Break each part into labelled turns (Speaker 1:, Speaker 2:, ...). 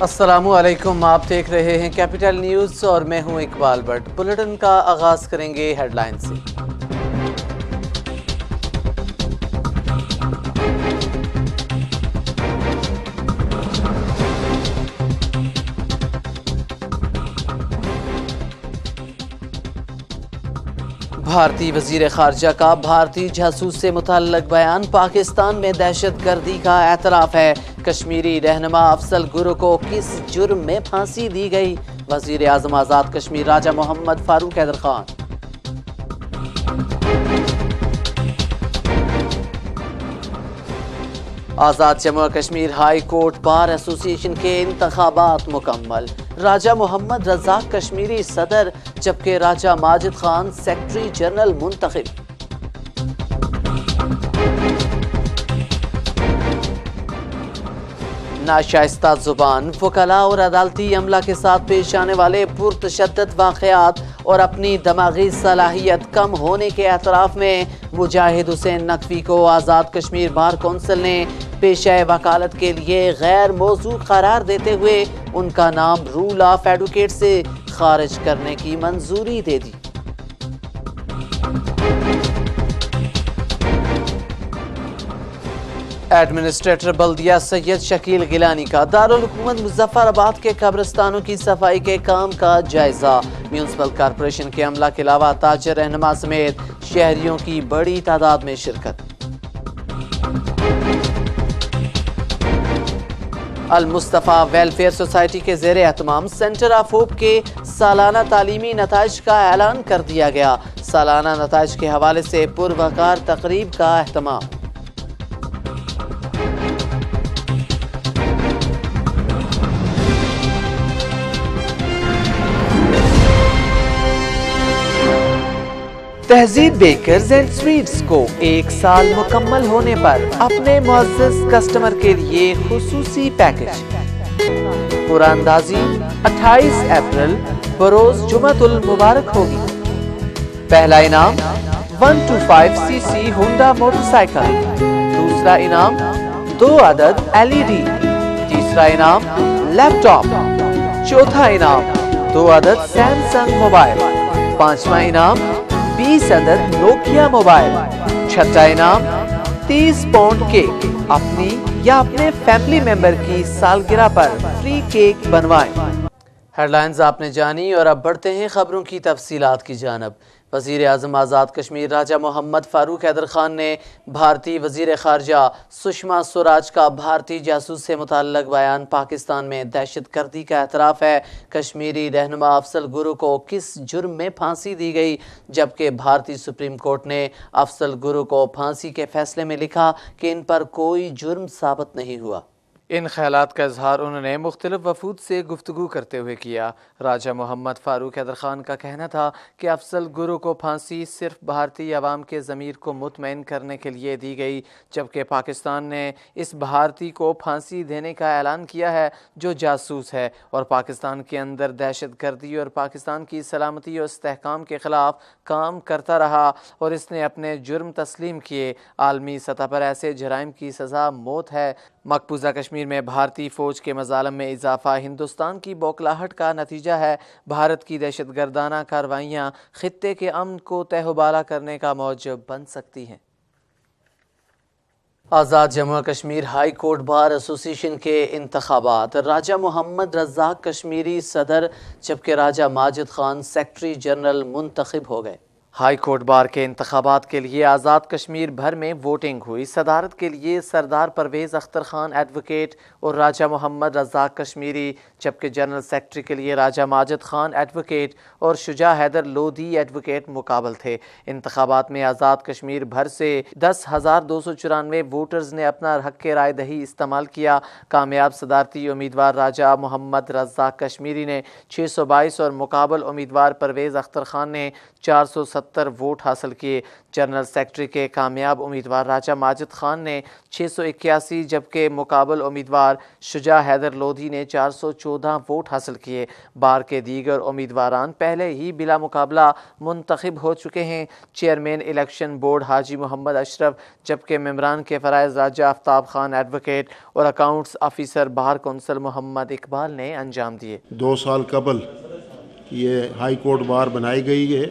Speaker 1: السلام علیکم، آپ دیکھ رہے ہیں کیپٹل نیوز اور میں ہوں اقبال بٹ۔ بلیٹن کا آغاز کریں گے ہیڈ لائن سے۔ بھارتی وزیر خارجہ کا بھارتی جاسوس سے متعلق بیان پاکستان میں دہشت گردی کا اعتراف ہے۔ کشمیری رہنما افضل گرو کو کس جرم میں پھانسی دی گئی؟ وزیر اعظم آزاد کشمیر راجہ محمد فاروق حیدر خان۔ آزاد جموں و کشمیر ہائی کورٹ بار ایسوسی ایشن کے انتخابات مکمل۔ راجہ محمد رزاق کشمیری صدر جبکہ راجہ ماجد خان سیکرٹری جنرل منتخب۔ ناشائستہ زبان، وکلاء اور عدالتی عملہ کے ساتھ پیش آنے والے پرتشدد واقعات اور اپنی دماغی صلاحیت کم ہونے کے اعتراف میں مجاہد حسین نقوی کو آزاد کشمیر بار کونسل نے پیشہ وکالت کے لیے غیر موزوں قرار دیتے ہوئے ان کا نام رول آف ایڈوکیٹ سے خارج کرنے کی منظوری دے دی۔ ایڈمنسٹریٹر بلدیہ سید شکیل گیلانی کا دارالحکومت مظفر آباد کے قبرستانوں کی صفائی کے کام کا جائزہ۔ میونسپل کارپوریشن کے عملہ کے علاوہ تاجر رہنما سمیت شہریوں کی بڑی تعداد میں شرکت۔ المصطفیٰ ویلفیئر سوسائٹی کے زیر اہتمام سینٹر آف ہوپ کے سالانہ تعلیمی نتائج کا اعلان کر دیا گیا۔ سالانہ نتائج کے حوالے سے پروقار تقریب کا اہتمام۔ تہذیب بیکرز اینڈ سویٹس کو 1 سال مکمل ہونے پر اپنے معزز کسٹمر کے لیے خصوصی پیکج۔ قرآن اندازی 28 اپریل بروز جمعۃ المبارک ہوگی۔ پہلا انعام 125 cc سی ہونڈا موٹر سائیکل، دوسرا انعام 2 عدد LED، تیسرا انعام لیپ ٹاپ، چوتھا انعام 2 عدد سیمسنگ موبائل، پانچواں انعام 20 عدد نوکیا موبائل، چھٹا انعام 30 پاؤنڈ کیک۔ اپنی یا اپنے فیملی ممبر کی سالگرہ پر فری کیک بنوائیں۔ ہیڈ لائنز آپ نے جانی اور اب بڑھتے ہیں خبروں کی تفصیلات کی جانب۔ وزیر اعظم آزاد کشمیر راجہ محمد فاروق حیدر خان نے بھارتی وزیر خارجہ سشما سوراج کا بھارتی جاسوس سے متعلق بیان پاکستان میں دہشت گردی کا اعتراف ہے۔ کشمیری رہنما افضل گرو کو کس جرم میں پھانسی دی گئی؟ جبکہ بھارتی سپریم کورٹ نے افضل گرو کو پھانسی کے فیصلے میں لکھا کہ ان پر کوئی جرم ثابت نہیں ہوا۔ ان خیالات کا اظہار انہوں نے مختلف وفود سے گفتگو کرتے ہوئے کیا۔ راجہ محمد فاروق حیدر خان کا کہنا تھا کہ افضل گرو کو پھانسی صرف بھارتی عوام کے ضمیر کو مطمئن کرنے کے لیے دی گئی، جبکہ پاکستان نے اس بھارتی کو پھانسی دینے کا اعلان کیا ہے جو جاسوس ہے اور پاکستان کے اندر دہشت گردی اور پاکستان کی سلامتی اور استحکام کے خلاف کام کرتا رہا اور اس نے اپنے جرم تسلیم کیے۔ عالمی سطح پر ایسے جرائم کی سزا موت ہے۔ مقبوضہ کشمیر میں بھارتی فوج کے مظالم میں اضافہ ہندوستان کی بوکھلاہٹ کا نتیجہ ہے۔ بھارت کی دہشت گردانہ کارروائیاں خطے کے امن کو تہہ و بالا کرنے کا موجب بن سکتی ہیں۔ آزاد جموں و کشمیر ہائی کورٹ بار ایسوسی ایشن کے انتخابات، راجہ محمد رزاق کشمیری صدر جبکہ راجہ ماجد خان سیکرٹری جنرل منتخب ہو گئے۔ ہائی کورٹ بار کے انتخابات کے لیے آزاد کشمیر بھر میں ووٹنگ ہوئی۔ صدارت کے لیے سردار پرویز اختر خان ایڈوکیٹ اور راجہ محمد رزاق کشمیری، جبکہ جنرل سیکرٹری کے لیے راجہ ماجد خان ایڈوکیٹ اور شجاع حیدر لودھی ایڈوکیٹ مقابل تھے۔ انتخابات میں آزاد کشمیر بھر سے 10,294 ووٹرز نے اپنا حق رائے دہی استعمال کیا۔ کامیاب صدارتی امیدوار راجہ محمد رزاق کشمیری نے 622 اور مقابل امیدوار پرویز اختر خان نے 470 670 ووٹ حاصل کیے۔ جنرل سیکرٹری کے کامیاب امیدوار راجہ ماجد خان نے 681 جبکہ مقابل امیدوار شجاع حیدر لودھی نے 414 ووٹ حاصل کیے۔ بار کے دیگر امیدواران پہلے ہی بلا مقابلہ منتخب ہو چکے ہیں۔ چیئرمین الیکشن بورڈ حاجی محمد اشرف جبکہ ممبران کے فرائض راجہ آفتاب خان ایڈوکیٹ اور اکاؤنٹس آفیسر بار کونسل محمد اقبال نے انجام دیے۔
Speaker 2: 2 سال قبل یہ ہائی کورٹ بار بنائی گئی ہے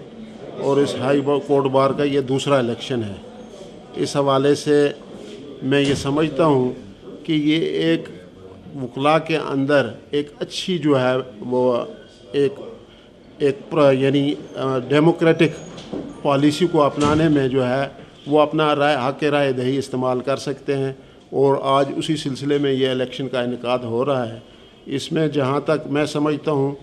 Speaker 2: اور اس ہائی کورٹ بار کا یہ دوسرا الیکشن ہے۔ اس حوالے سے میں یہ سمجھتا ہوں کہ یہ ایک وکلاء کے اندر ایک اچھی جو ہے وہ ایک یعنی ڈیموکریٹک پالیسی کو اپنانے میں جو ہے وہ اپنا حق رائے دہی استعمال کر سکتے ہیں، اور آج اسی سلسلے میں یہ الیکشن کا انعقاد ہو رہا ہے۔ اس میں جہاں تک میں سمجھتا ہوں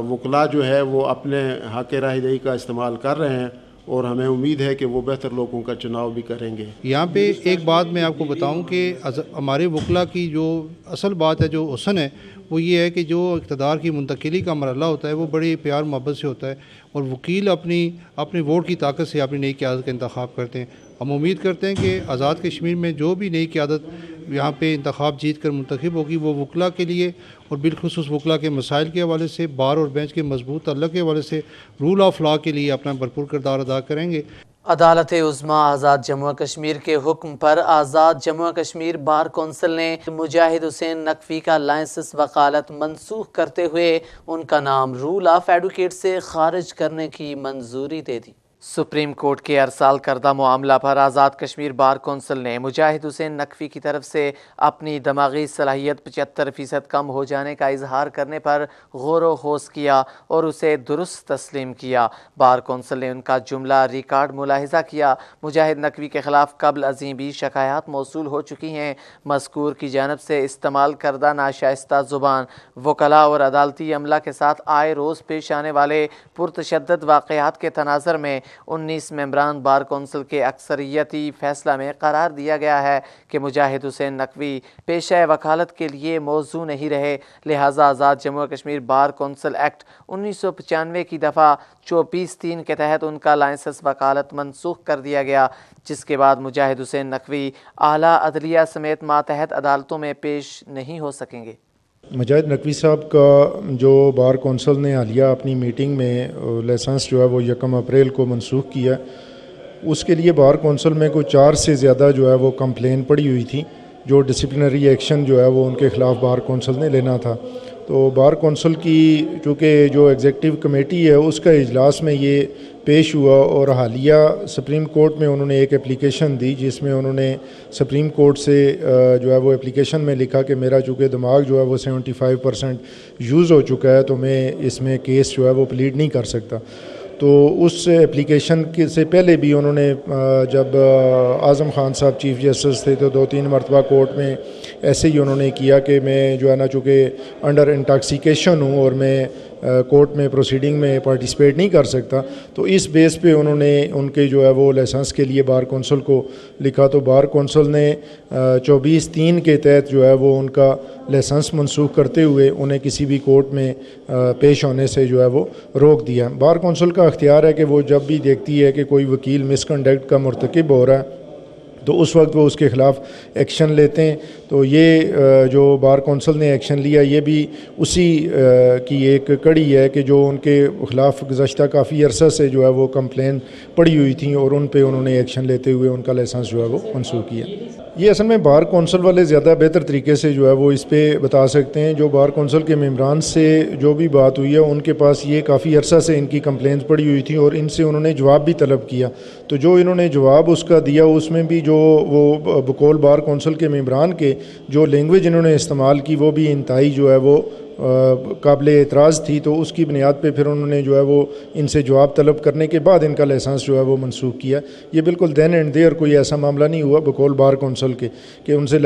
Speaker 2: وکلاء جو ہے وہ اپنے حق رائے دہی کا استعمال کر رہے ہیں، اور ہمیں امید ہے کہ وہ بہتر لوگوں کا چناؤ بھی کریں گے۔
Speaker 3: یہاں پہ ایک بات میں آپ کو بتاؤں کہ ہمارے وکلاء کی جو اصل بات ہے، جو حسن ہے، وہ یہ ہے کہ جو اقتدار کی منتقلی کا مرحلہ ہوتا ہے وہ بڑی پیار محبت سے ہوتا ہے، اور وکیل اپنے ووٹ کی طاقت سے اپنی نئی قیادت کا انتخاب کرتے ہیں۔ ہم امید کرتے ہیں کہ آزاد کشمیر میں جو بھی نئی قیادت یہاں پہ انتخاب جیت کر منتخب ہوگی وہ وکلاء کے لیے اور بالخصوص وکلاء کے مسائل کے حوالے سے، بار اور بینچ کے مضبوط تعلق کے حوالے سے رول آف لا کے لیے اپنا بھرپور کردار ادا کریں گے۔
Speaker 1: عدالت عظمیٰ آزاد جموں و کشمیر کے حکم پر آزاد جموں و کشمیر بار کونسل نے مجاہد حسین نقوی کا لائسنس وکالت منسوخ کرتے ہوئے ان کا نام رول آف ایڈوکیٹ سے خارج کرنے کی منظوری دے دی۔ سپریم کورٹ کے ارسال کردہ معاملہ پر آزاد کشمیر بار کونسل نے مجاہد حسین نقوی کی طرف سے اپنی دماغی صلاحیت 75% کم ہو جانے کا اظہار کرنے پر غور و خوض کیا اور اسے درست تسلیم کیا۔ بار کونسل نے ان کا جملہ ریکارڈ ملاحظہ کیا۔ مجاہد نقوی کے خلاف قبل ازیں بھی شکایات موصول ہو چکی ہیں۔ مذکور کی جانب سے استعمال کردہ ناشائستہ زبان، وکلاء اور عدالتی عملہ کے ساتھ آئے روز پیش آنے والے پرتشدد واقعات کے تناظر میں 19 ممبران بار کونسل کے اکثریتی فیصلہ میں قرار دیا گیا ہے کہ مجاہد حسین نقوی پیشہ وکالت کے لیے موزوں نہیں رہے، لہٰذا آزاد جموں و کشمیر بار کونسل ایکٹ 1995 کی دفعہ 24(3) کے تحت ان کا لائسنس وکالت منسوخ کر دیا گیا، جس کے بعد مجاہد حسین نقوی اعلیٰ عدلیہ سمیت ماتحت عدالتوں میں پیش نہیں ہو سکیں گے۔
Speaker 4: مجاہد نقوی صاحب کا جو بار کونسل نے حالیہ اپنی میٹنگ میں لائسنس جو ہے وہ 1 اپریل کو منسوخ کیا، اس کے لیے بار کونسل میں کوئی 4 سے زیادہ جو ہے وہ کمپلین پڑی ہوئی تھی، جو ڈسپلنری ایکشن جو ہے وہ ان کے خلاف بار کونسل نے لینا تھا۔ تو بار کونسل کی چونکہ جو ایگزیکٹو کمیٹی ہے اس کا اجلاس میں یہ پیش ہوا، اور حالیہ سپریم کورٹ میں انہوں نے ایک اپلیکیشن دی جس میں انہوں نے سپریم کورٹ سے جو ہے وہ اپلیکیشن میں لکھا کہ میرا چونکہ دماغ جو ہے وہ 75% یوز ہو چکا ہے تو میں اس میں کیس جو ہے وہ پلیڈ نہیں کر سکتا۔ تو اس اپلیکیشن سے پہلے بھی انہوں نے جب اعظم خان صاحب چیف جسٹس تھے تو 2-3 مرتبہ کورٹ میں ایسے ہی انہوں نے کیا کہ میں جو ہے نا چونکہ انڈر انٹاکسیکیشن ہوں اور میں کورٹ میں پروسیڈنگ میں پارٹیسپیٹ نہیں کر سکتا، تو اس بیس پہ انہوں نے ان کے جو ہے وہ لائسنس کے لیے بار کونسل کو لکھا، تو بار کونسل نے 24(3) کے تحت جو ہے وہ ان کا لائسنس منسوخ کرتے ہوئے انہیں کسی بھی کورٹ میں پیش ہونے سے جو ہے وہ روک دیا۔ بار کونسل کا اختیار ہے کہ وہ جب بھی دیکھتی ہے کہ کوئی وکیل مس کنڈکٹ کا مرتکب ہو رہا ہے تو اس وقت وہ اس کے خلاف ایکشن لیتے ہیں۔ تو یہ جو بار کونسل نے ایکشن لیا یہ بھی اسی کی ایک کڑی ہے کہ جو ان کے خلاف گزشتہ کافی عرصہ سے جو ہے وہ کمپلین پڑی ہوئی تھیں اور ان پہ انہوں نے ایکشن لیتے ہوئے ان کا لائسنس جو ہے وہ منسوخ کیا۔ یہ اصل میں بار کونسل والے زیادہ بہتر طریقے سے جو ہے وہ اس پہ بتا سکتے ہیں۔ جو بار کونسل کے ممبران سے جو بھی بات ہوئی ہے ان کے پاس یہ کافی عرصہ سے ان کی کمپلینس پڑی ہوئی تھیں اور ان سے انہوں نے جواب بھی طلب کیا، تو جو انہوں نے جواب اس کا دیا اس میں بھی جو وہ بقول بار کونسل کے ممبران کے جو لینگویج انہوں نے استعمال کی وہ بھی انتہائی جو ہے وہ قابل اعتراض تھی، تو اس کی بنیاد پہ پھر انہوں نے جو ہے وہ ان سے جواب طلب کرنے کے بعد ان کا لائسنس جو ہے وہ منسوخ کیا۔ یہ بالکل دین اینڈ دیئر کوئی ایسا معاملہ نہیں ہوا بقول بار کونسل کے کہ ان سے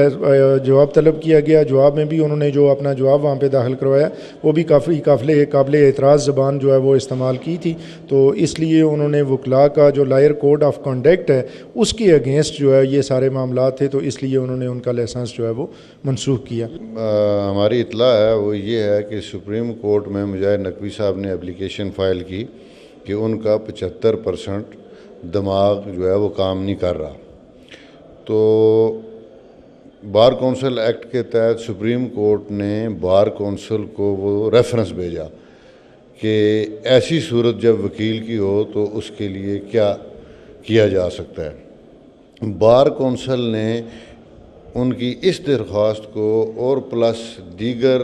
Speaker 4: جواب طلب کیا گیا، جواب میں بھی انہوں نے جو اپنا جواب وہاں پہ داخل کروایا وہ بھی کافی قابل اعتراض زبان جو ہے وہ استعمال کی تھی، تو اس لیے انہوں نے وکلاء کا جو لائر کوڈ آف کنڈکٹ ہے اس کے اگینسٹ جو ہے یہ سارے معاملات تھے، تو اس لیے انہوں نے ان کا لائسنس جو ہے وہ منسوخ کیا۔
Speaker 5: ہماری اطلاع ہے وہ یہ ہے کہ سپریم کورٹ میں مجاہد نقوی صاحب نے اپلیکیشن فائل کی کہ ان کا 75% دماغ جو ہے وہ کام نہیں کر رہا. تو بار کونسل ایکٹ کے تحت سپریم کورٹ نے بار کونسل کو وہ ریفرنس بھیجا کہ ایسی صورت جب وکیل کی ہو تو اس کے لیے کیا کیا جا سکتا ہے. بار کونسل نے ان کی اس درخواست کو اور پلس دیگر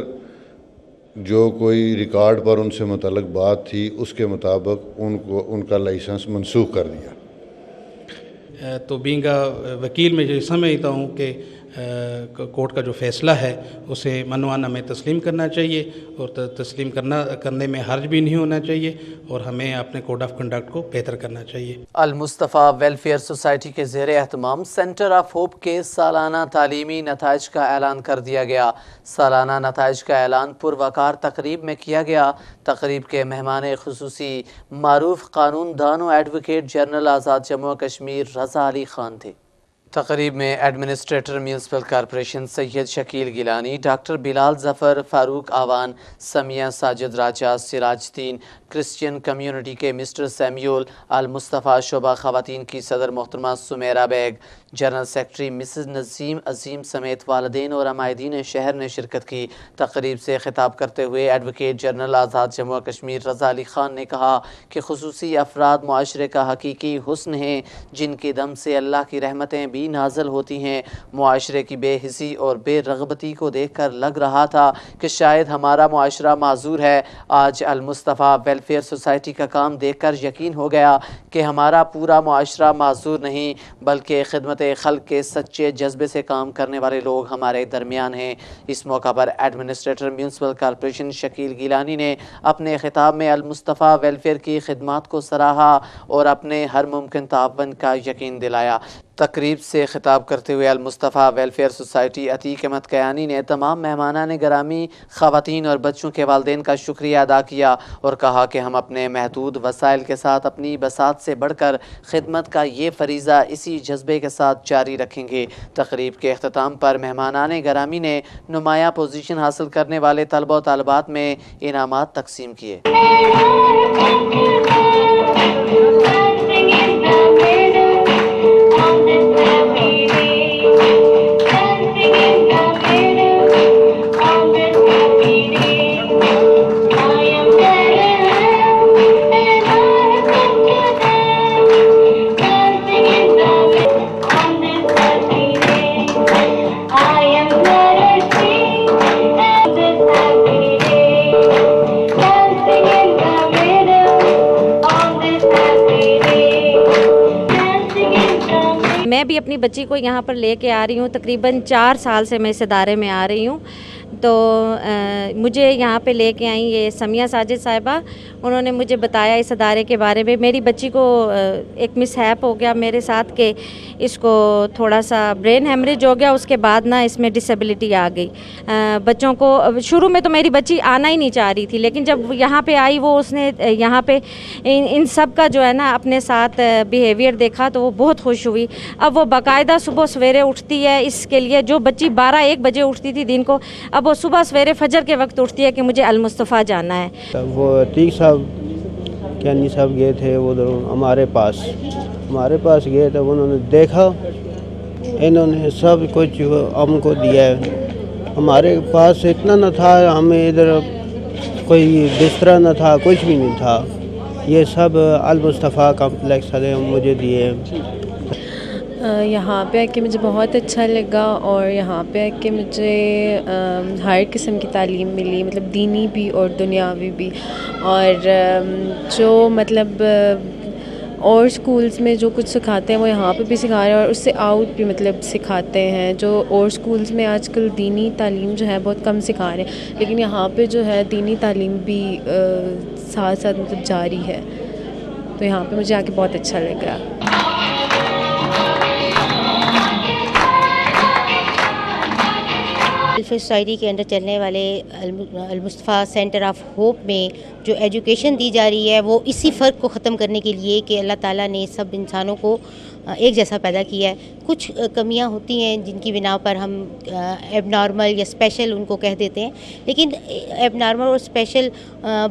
Speaker 5: جو کوئی ریکارڈ پر ان سے متعلق بات تھی اس کے مطابق ان کا لائسنس منسوخ کر دیا.
Speaker 6: تو بینگ وکیل میں یہ سمجھتا ہوں کہ کورٹ کا جو فیصلہ ہے اسے منوان ہمیں تسلیم کرنا چاہیے اور تسلیم کرنے میں حرج بھی نہیں ہونا چاہیے اور ہمیں اپنے کوڈ آف کنڈکٹ کو بہتر کرنا چاہیے.
Speaker 1: المصطفیٰ ویلفیئر سوسائٹی کے زیر اہتمام سینٹر آف ہوپ کے سالانہ تعلیمی نتائج کا اعلان کر دیا گیا. سالانہ نتائج کا اعلان پروقار تقریب میں کیا گیا. تقریب کے مہمان خصوصی معروف قانون دان و ایڈوکیٹ جنرل آزاد جموں و کشمیر رضا علی خان تھے. تقریب میں administrator municipal corporation Syed Shakeel Gilani, doctor Bilal Zafar, Farooq Awan, Sumaiya Sajid Raja, Siraj uddin, Christian community کے مسٹر سیمیول، المصطفیٰ شعبہ خواتین کی صدر محترمہ Sumaira Baig, general secretary Mrs Nazim Azeem سمیت والدین اور عمائدین شہر نے شرکت کی. تقریب سے خطاب کرتے ہوئے ایڈوکیٹ جنرل آزاد جموں و کشمیر رضا علی خان نے کہا کہ خصوصی افراد معاشرے کا حقیقی حسن ہیں جن کے دم سے اللہ کی رحمتیں بھی نازل ہوتی ہیں. معاشرے کی بے حسی اور بے رغبتی کو دیکھ کر لگ رہا تھا کہ شاید ہمارا معاشرہ معذور ہے. آج المصطفیٰ ویلفیئر سوسائٹی کا کام دیکھ کر یقین ہو گیا کہ ہمارا پورا معاشرہ معذور نہیں بلکہ خدمت خلق کے سچے جذبے سے کام کرنے والے لوگ ہمارے درمیان ہیں. اس موقع پر administrator municipal corporation Shakeel Gilani نے اپنے خطاب میں المصطفیٰ ویلفیئر کی خدمات کو سراہا اور اپنے ہر ممکن تعاون کا یقین دلایا. تقریب سے خطاب کرتے ہوئے المصطفیٰ ویلفیئر سوسائٹی عتیق احمد کیانی نے تمام مہمانان گرامی، خواتین اور بچوں کے والدین کا شکریہ ادا کیا اور کہا کہ ہم اپنے محدود وسائل کے ساتھ اپنی بساط سے بڑھ کر خدمت کا یہ فریضہ اسی جذبے کے ساتھ جاری رکھیں گے. تقریب کے اختتام پر مہمانان گرامی نے نمایاں پوزیشن حاصل کرنے والے طلبہ و طالبات میں انعامات تقسیم کیے.
Speaker 7: میں بھی اپنی بچی کو یہاں پر لے کے آ رہی ہوں. تقریباً 4 سال سے میں اس ادارے میں آ رہی ہوں. تو مجھے یہاں پہ لے کے آئیں یہ سمیہ ساجد صاحبہ. انہوں نے مجھے بتایا اس ادارے کے بارے میں. میری بچی کو ایک مس ہیپ ہو گیا میرے ساتھ کہ اس کو تھوڑا سا برین ہیمریج ہو گیا. اس کے بعد نا اس میں ڈسیبلٹی آ گئی. بچوں کو شروع میں تو میری بچی آنا ہی نہیں چاہ رہی تھی لیکن جب یہاں پہ آئی وہ اس نے یہاں پہ ان سب کا جو ہے نا اپنے ساتھ بیہیویئر دیکھا تو وہ بہت خوش ہوئی. اب وہ باقاعدہ صبح سویرے اٹھتی ہے. اس کے لیے جو بچی 12-1 بجے اٹھتی تھی دن کو اب وہ صبح سویرے فجر کے وقت اٹھتی ہے کہ مجھے المصطفیٰ جانا ہے.
Speaker 8: وہ عتیق صاحب کیانی صاحب گئے تھے ادھر ہمارے پاس گئے تھے. انہوں نے دیکھا انہوں نے سب کچھ ہم کو دیا ہے. ہمارے پاس اتنا نہ تھا, ہمیں ادھر کوئی بستر نہ تھا, کچھ بھی نہیں تھا. یہ سب المصطفیٰ کمپلیکس والے مجھے دیے.
Speaker 9: یہاں پہ آ کے مجھے بہت اچھا لگا اور یہاں پہ آ کے مجھے ہر قسم کی تعلیم ملی, مطلب دینی بھی اور دنیاوی بھی. اور جو مطلب اور اسکولس میں جو کچھ سکھاتے ہیں وہ یہاں پہ بھی سکھا رہے ہیں اور اس سے آؤٹ بھی مطلب سکھاتے ہیں. جو اور اسکولس میں آج کل دینی تعلیم جو ہے بہت کم سکھا رہے ہیں لیکن یہاں پہ جو ہے دینی تعلیم بھی ساتھ ساتھ مطلب جاری ہے. تو یہاں پہ مجھے آ کے بہت اچھا لگ رہا.
Speaker 10: ویلفیئر سوسائٹی کے انڈر چلنے والے المصطفیٰ سینٹر آف ہوپ میں جو ایجوکیشن دی جا رہی ہے وہ اسی فرق کو ختم کرنے کے لیے کہ اللہ تعالیٰ نے سب انسانوں کو ایک جیسا پیدا کیا ہے. کچھ کمیاں ہوتی ہیں جن کی بنا پر ہم ایب نارمل یا اسپیشل ان کو کہہ دیتے ہیں, لیکن ایب نارمل اور اسپیشل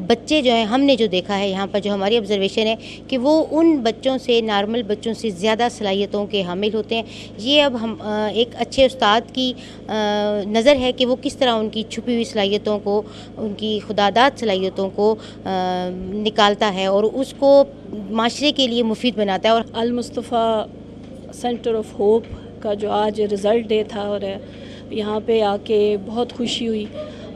Speaker 10: بچے جو ہیں, ہم نے جو دیکھا ہے یہاں پر, جو ہماری آبزرویشن ہے کہ وہ ان بچوں سے, نارمل بچوں سے زیادہ صلاحیتوں کے حامل ہوتے ہیں. یہ اب ہم ایک اچھے استاد کی نظر ہے کہ وہ کس طرح ان کی چھپی ہوئی صلاحیتوں کو, ان کی خداداد صلاحیتوں کو نکالتا ہے اور اس کو معاشرے کے لیے مفید بناتا ہے. اور
Speaker 11: المصطفیٰ سینٹر آف ہوپ کا جو آج رزلٹ ڈے تھا, اور یہاں پہ آ کے بہت خوشی ہوئی.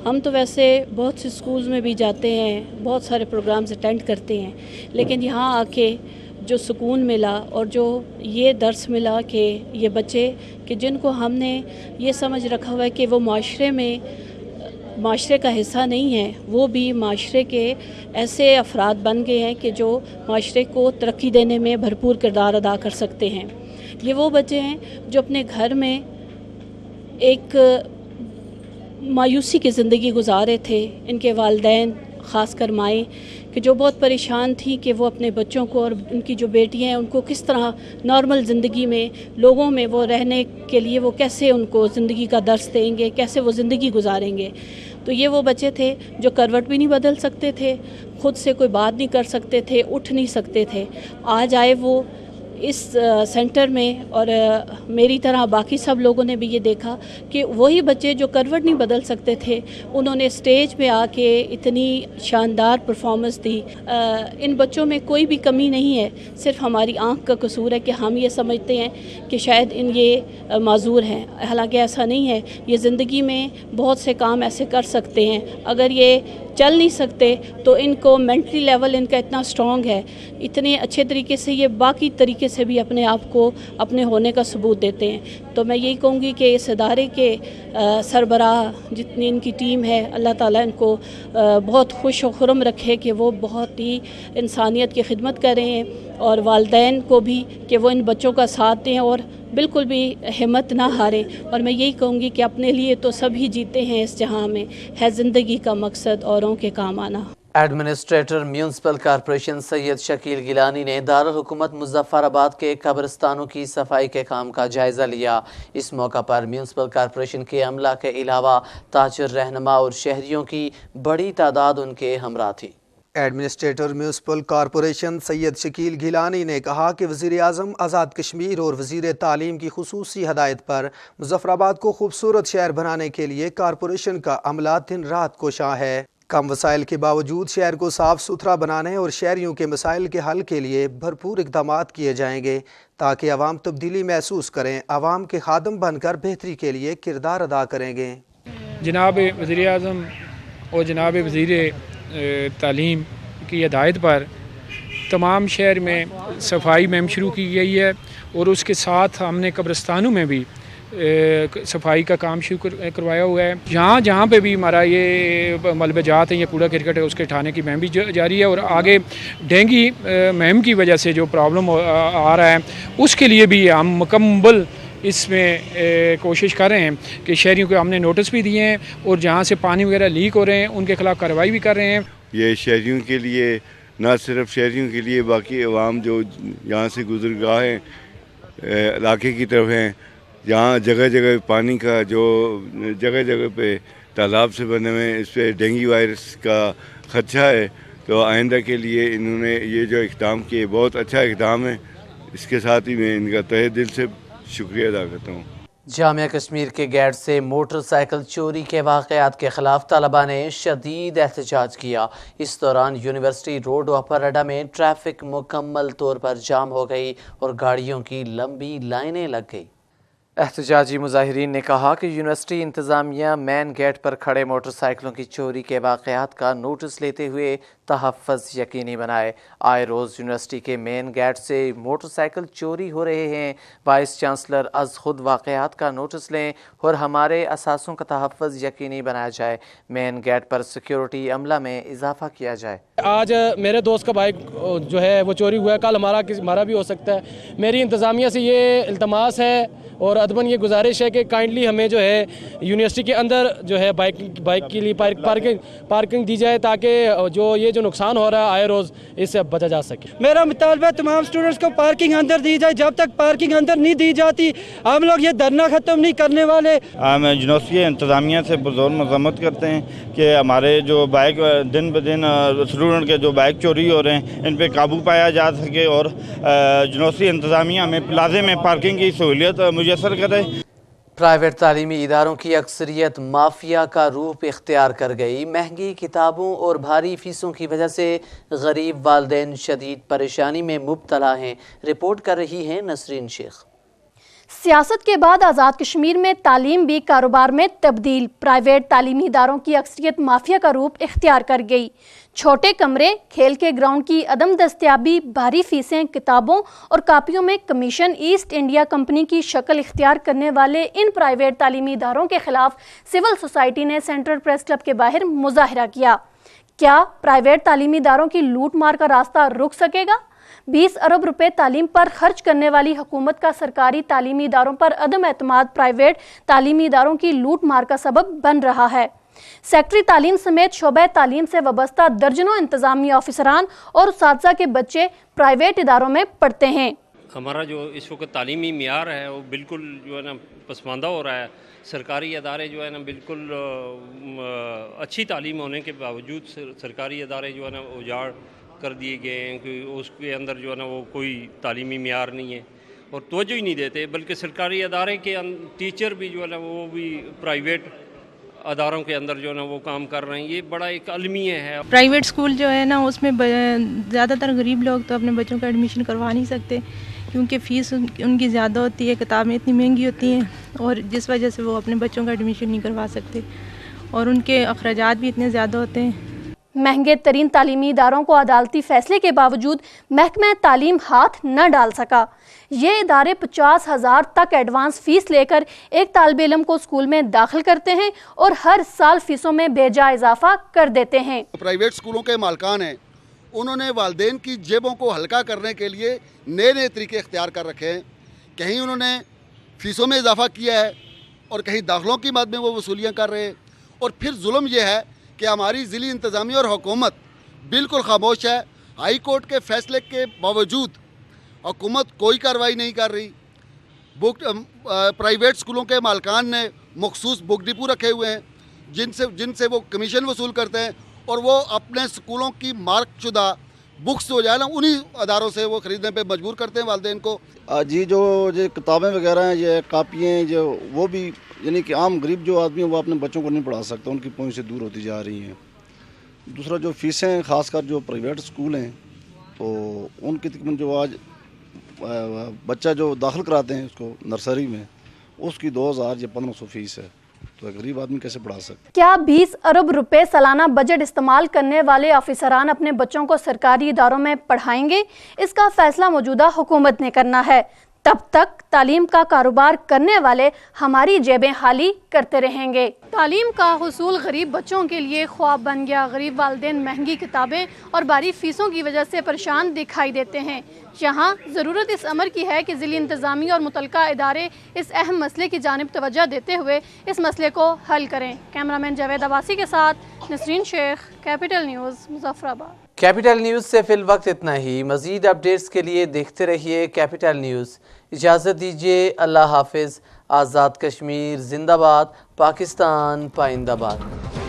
Speaker 11: ہم تو ویسے بہت سے اسکولز میں بھی جاتے ہیں, بہت سارے پروگرامز اٹینڈ کرتے ہیں, لیکن یہاں آ کے جو سکون ملا اور جو یہ درس ملا کہ یہ بچے کہ جن کو ہم نے یہ سمجھ رکھا ہوا ہے کہ وہ معاشرے کا حصہ نہیں ہے, وہ بھی معاشرے کے ایسے افراد بن گئے ہیں کہ جو معاشرے کو ترقی دینے میں بھرپور کردار ادا کر سکتے ہیں. یہ وہ بچے ہیں جو اپنے گھر میں ایک مایوسی کی زندگی گزارے تھے. ان کے والدین, خاص کر مائیں, کہ جو بہت پریشان تھیں کہ وہ اپنے بچوں کو اور ان کی جو بیٹیاں ہیں ان کو کس طرح نارمل زندگی میں, لوگوں میں وہ رہنے کے لیے وہ کیسے ان کو زندگی کا درس دیں گے, کیسے وہ زندگی گزاریں گے. تو یہ وہ بچے تھے جو کروٹ بھی نہیں بدل سکتے تھے, خود سے کوئی بات نہیں کر سکتے تھے, اٹھ نہیں سکتے تھے. آج آئے وہ اس سینٹر میں, اور میری طرح باقی سب لوگوں نے بھی یہ دیکھا کہ وہی بچے جو کروٹ نہیں بدل سکتے تھے, انہوں نے اسٹیج پہ آ کے اتنی شاندار پرفارمنس دی. ان بچوں میں کوئی بھی کمی نہیں ہے, صرف ہماری آنکھ کا قصور ہے کہ ہم یہ سمجھتے ہیں کہ شاید یہ معذور ہیں, حالانکہ ایسا نہیں ہے. یہ زندگی میں بہت سے کام ایسے کر سکتے ہیں. اگر یہ چل نہیں سکتے تو ان کو مینٹلی لیول ان کا اتنا اسٹرانگ ہے, اتنے اچھے طریقے سے یہ باقی طریقے سے بھی اپنے آپ کو اپنے ہونے کا ثبوت دیتے ہیں. تو میں یہی کہوں گی کہ اس ادارے کے سربراہ جتنی ان کی ٹیم ہے, اللہ تعالیٰ ان کو بہت خوش و خرم رکھے کہ وہ بہت ہی انسانیت کی خدمت کر رہے ہیں, اور والدین کو بھی کہ وہ ان بچوں کا ساتھ دیں اور بالکل بھی ہمت نہ ہاریں. اور میں یہی کہوں گی کہ اپنے لیے تو سبھی جیتے ہیں اس جہاں میں, ہے زندگی کا مقصد اوروں کے کام آنا.
Speaker 1: Administrator municipal corporation Syed Shakeel Gilani نے دارالحکومت مظفر آباد کے قبرستانوں کی صفائی کے کام کا جائزہ لیا. اس موقع پر میونسپل کارپوریشن کے عملہ کے علاوہ تاجر, رہنما اور شہریوں کی بڑی تعداد ان کے ہمراہ تھی.
Speaker 12: Administrator municipal corporation Syed Shakeel Gilani نے کہا کہ وزیر اعظم آزاد کشمیر اور وزیر تعلیم کی خصوصی ہدایت پر مظفر آباد کو خوبصورت شہر بنانے کے لیے کارپوریشن کا عملہ دن رات کوشاں ہے. کم وسائل کے باوجود شہر کو صاف ستھرا بنانے اور شہریوں کے مسائل کے حل کے لیے بھرپور اقدامات کیے جائیں گے تاکہ عوام تبدیلی محسوس کریں, عوام کے خادم بن کر بہتری کے لیے کردار ادا کریں گے.
Speaker 13: جناب وزیر اعظم اور جناب وزیر تعلیم کی ہدایت پر تمام شہر میں صفائی مہم شروع کی گئی ہے, اور اس کے ساتھ ہم نے قبرستانوں میں بھی صفائی کا کام شروع کروایا ہوا ہے. جہاں پہ بھی ہمارا یہ ملبے جات ہیں یا کوڑا کرکٹ ہے, اس کے اٹھانے کی مہم بھی جاری ہے, اور آگے ڈینگی مہم کی وجہ سے جو پرابلم آ رہا ہے اس کے لیے بھی ہم مکمل اس میں کوشش کر رہے ہیں کہ شہریوں کو ہم نے نوٹس بھی دیے ہیں, اور جہاں سے پانی وغیرہ لیک ہو رہے ہیں ان کے خلاف کارروائی بھی کر رہے ہیں.
Speaker 14: یہ شہریوں کے لیے, نہ صرف شہریوں کے لیے, باقی عوام جو یہاں سے گزرگاہیں علاقے کی طرف ہیں, جہاں جگہ جگہ پانی کا جو جگہ جگہ پہ تالاب سے بنے ہوئے ہیں, اس پہ ڈینگی وائرس کا خدشہ ہے. تو آئندہ کے لیے انہوں نے یہ جو اقدام کیے بہت اچھا اقدام ہے. اس کے ساتھ ہی میں ان کا تہہ دل سے شکریہ ادا کرتا ہوں.
Speaker 1: جامعہ کشمیر کے گیٹ سے موٹر سائیکل چوری کے واقعات کے خلاف طلباء نے شدید احتجاج کیا. اس دوران یونیورسٹی روڈ اپر اڈا میں ٹریفک مکمل طور پر جام ہو گئی اور گاڑیوں کی لمبی لائنیں لگ گئی. احتجاجی مظاہرین نے کہا کہ یونیورسٹی انتظامیہ مین گیٹ پر کھڑے موٹر سائیکلوں کی چوری کے واقعات کا نوٹس لیتے ہوئے تحفظ یقینی بنائے. آئے روز یونیورسٹی کے مین گیٹ سے موٹر سائیکل چوری ہو رہے ہیں. وائس چانسلر از خود واقعات کا نوٹس لیں اور ہمارے اثاثوں کا تحفظ یقینی بنایا جائے. مین گیٹ پر سیکیورٹی عملہ میں اضافہ کیا جائے.
Speaker 15: آج میرے دوست کا بائک جو ہے وہ چوری ہوا ہے، کل ہمارا بھی ہو سکتا ہے۔ میری انتظامیہ سے یہ التماس ہے اور ادباً یہ گزارش ہے کہ کائنڈلی ہمیں جو ہے یونیورسٹی کے اندر جو ہے بائک کے لیے پارکنگ دی جائے، تاکہ جو نقصان ہو رہا ہے آئے روز اس سے بچا جا سکے۔
Speaker 16: میرا مطالبہ تمام اسٹوڈنٹس کو پارکنگ اندر دی جائے، جب تک پارکنگ اندر نہیں دی جاتی ہم لوگ یہ دھرنا ختم نہیں کرنے والے۔
Speaker 17: ہم یونیورسٹی انتظامیہ سے بزرگ مذمت کرتے ہیں کہ ہمارے جو بائک دن بدن اسٹوڈنٹ کے جو بائک چوری ہو رہے ہیں ان پہ قابو پایا جا سکے، اور یونیورسٹی انتظامیہ میں پلازے میں پارکنگ کی سہولیت میسر کرے۔
Speaker 1: پرائیویٹ تعلیمی اداروں کی اکثریت مافیا کا روپ اختیار کر گئی۔ مہنگی کتابوں اور بھاری فیسوں کی وجہ سے غریب والدین شدید پریشانی میں مبتلا ہیں۔ رپورٹ کر رہی ہیں نسرین شیخ۔
Speaker 18: سیاست کے بعد آزاد کشمیر میں تعلیم بھی کاروبار میں تبدیل۔ پرائیویٹ تعلیمی اداروں کی اکثریت مافیا کا روپ اختیار کر گئی۔ چھوٹے کمرے، کھیل کے گراؤنڈ کی عدم دستیابی، بھاری فیسیں، کتابوں اور کاپیوں میں کمیشن، ایسٹ انڈیا کمپنی کی شکل اختیار کرنے والے ان پرائیویٹ تعلیمی اداروں کے خلاف سول سوسائٹی نے سینٹرل پریس کلب کے باہر مظاہرہ کیا۔ کیا پرائیویٹ تعلیمی اداروں کی لوٹ مار کا راستہ رک سکے گا؟ 20 ارب روپے تعلیم پر خرچ کرنے والی حکومت کا سرکاری تعلیمی اداروں پر عدم اعتماد پرائیویٹ تعلیمی اداروں کی لوٹ مار کا سبب بن رہا ہے۔ سیکٹری تعلیم سمیت شعبہ تعلیم سے وابستہ درجنوں انتظامی آفیسران اور اساتذہ کے بچے پرائیویٹ اداروں میں پڑھتے ہیں۔
Speaker 19: ہمارا جو اس وقت تعلیمی معیار ہے وہ بالکل جو ہے نا پسماندہ ہو رہا ہے۔ سرکاری ادارے جو ہے نا بالکل اچھی تعلیم ہونے کے باوجود سرکاری ادارے جو ہے نا اجاڑ کر دیے گئے ہیں کہ اس کے اندر جو ہے نا وہ کوئی تعلیمی معیار نہیں ہے اور توجہ ہی نہیں دیتے، بلکہ سرکاری ادارے کے ٹیچر بھی جو ہے نا وہ بھی پرائیویٹ اداروں کے اندر جو ہے نا وہ کام کر رہے ہیں۔ یہ بڑا ایک المیہ ہے۔
Speaker 20: پرائیویٹ اسکول جو ہے نا اس میں زیادہ تر غریب لوگ تو اپنے بچوں کا ایڈمیشن کروا نہیں سکتے، کیونکہ فیس ان کی زیادہ ہوتی ہے، کتابیں اتنی مہنگی ہوتی ہیں، اور جس وجہ سے وہ اپنے بچوں کا ایڈمیشن نہیں کروا سکتے، اور ان کے اخراجات بھی اتنے زیادہ ہوتے ہیں۔
Speaker 18: مہنگے ترین تعلیمی اداروں کو عدالتی فیصلے کے باوجود محکمہ تعلیم ہاتھ نہ ڈال سکا۔ یہ ادارے 50,000 تک ایڈوانس فیس لے کر ایک طالب علم کو اسکول میں داخل کرتے ہیں اور ہر سال فیسوں میں بے جا اضافہ کر دیتے ہیں۔
Speaker 21: پرائیویٹ اسکولوں کے مالکان ہیں، انہوں نے والدین کی جیبوں کو ہلکا کرنے کے لیے نئے طریقے اختیار کر رکھے ہیں۔ کہیں انہوں نے فیسوں میں اضافہ کیا ہے اور کہیں داخلوں کی مد میں وہ وصولیاں کر رہے ہیں، اور پھر ظلم یہ ہے کہ ہماری ضلعی انتظامیہ اور حکومت بالکل خاموش ہے۔ ہائی کورٹ کے فیصلے کے باوجود حکومت کوئی کارروائی نہیں کر رہی۔ پرائیویٹ اسکولوں کے مالکان نے مخصوص بک ڈپو رکھے ہوئے ہیں جن سے وہ کمیشن وصول کرتے ہیں، اور وہ اپنے اسکولوں کی مارک شدہ بکس جو ہے نا انہی اداروں سے وہ خریدنے پہ مجبور کرتے ہیں والدین کو۔
Speaker 22: جی جو کتابیں وغیرہ ہیں، یہ کاپیاں جو وہ بھی یعنی کہ عام غریب جو آدمی ہیں وہ اپنے بچوں کو نہیں پڑھا سکتا، ان کی پہنچ سے دور ہوتی جا رہی ہیں۔ دوسرا جو فیسیں خاص کر جو پرائیویٹ اسکول ہیں تو ان کی تقریباً جو آج بچہ جو داخل کراتے ہیں اس کو نرسری میں، اس کی 2,000 یا 1,500 فیس ہے، تو غریب آدمی کیسے پڑھا سکتے؟
Speaker 18: کیا 20 ارب روپے سالانہ بجٹ استعمال کرنے والے آفیسران اپنے بچوں کو سرکاری اداروں میں پڑھائیں گے؟ اس کا فیصلہ موجودہ حکومت نے کرنا ہے۔ تب تک تعلیم کا کاروبار کرنے والے ہماری جیبیں خالی کرتے رہیں گے۔ تعلیم کا حصول غریب بچوں کے لیے خواب بن گیا۔ غریب والدین مہنگی کتابیں اور بھاری فیسوں کی وجہ سے پریشان دکھائی دیتے ہیں۔ یہاں ضرورت اس امر کی ہے کہ ضلعی انتظامیہ اور متعلقہ ادارے اس اہم مسئلے کی جانب توجہ دیتے ہوئے اس مسئلے کو حل کریں۔ کیمرامین جاوید عباسی کے ساتھ نسرین شیخ، کیپٹل نیوز، مظفر آباد۔
Speaker 1: کیپٹل نیوز سے فی الوقت اتنا ہی۔ مزید اپڈیٹس کے لیے دیکھتے رہیے کیپٹل نیوز۔ اجازت دیجیے، اللہ حافظ۔ آزاد کشمیر زندہ باد، پاکستان پائندہ باد۔